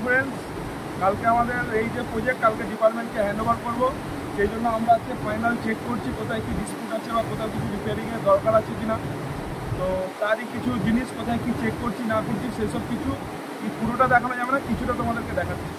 Friends, কালকে আমাদের এই যে প্রজেক্ট কালকে ডিপার্টমেন্টকে হ্যান্ড ওভার করবো। সেই জন্য আমরা আজকে ফাইনাল চেক করছি কোথায় কি ডিসপুট আছে বা কোথাও কিছু রিপেয়ারিংয়ের দরকার আছে কিনা। তো তারই কিছু জিনিস কোথায় কি চেক করছি না করছি সেসব কিছু পুরোটা দেখানো যাবে না, কিছুটা তোমাদেরকে দেখাচ্ছি।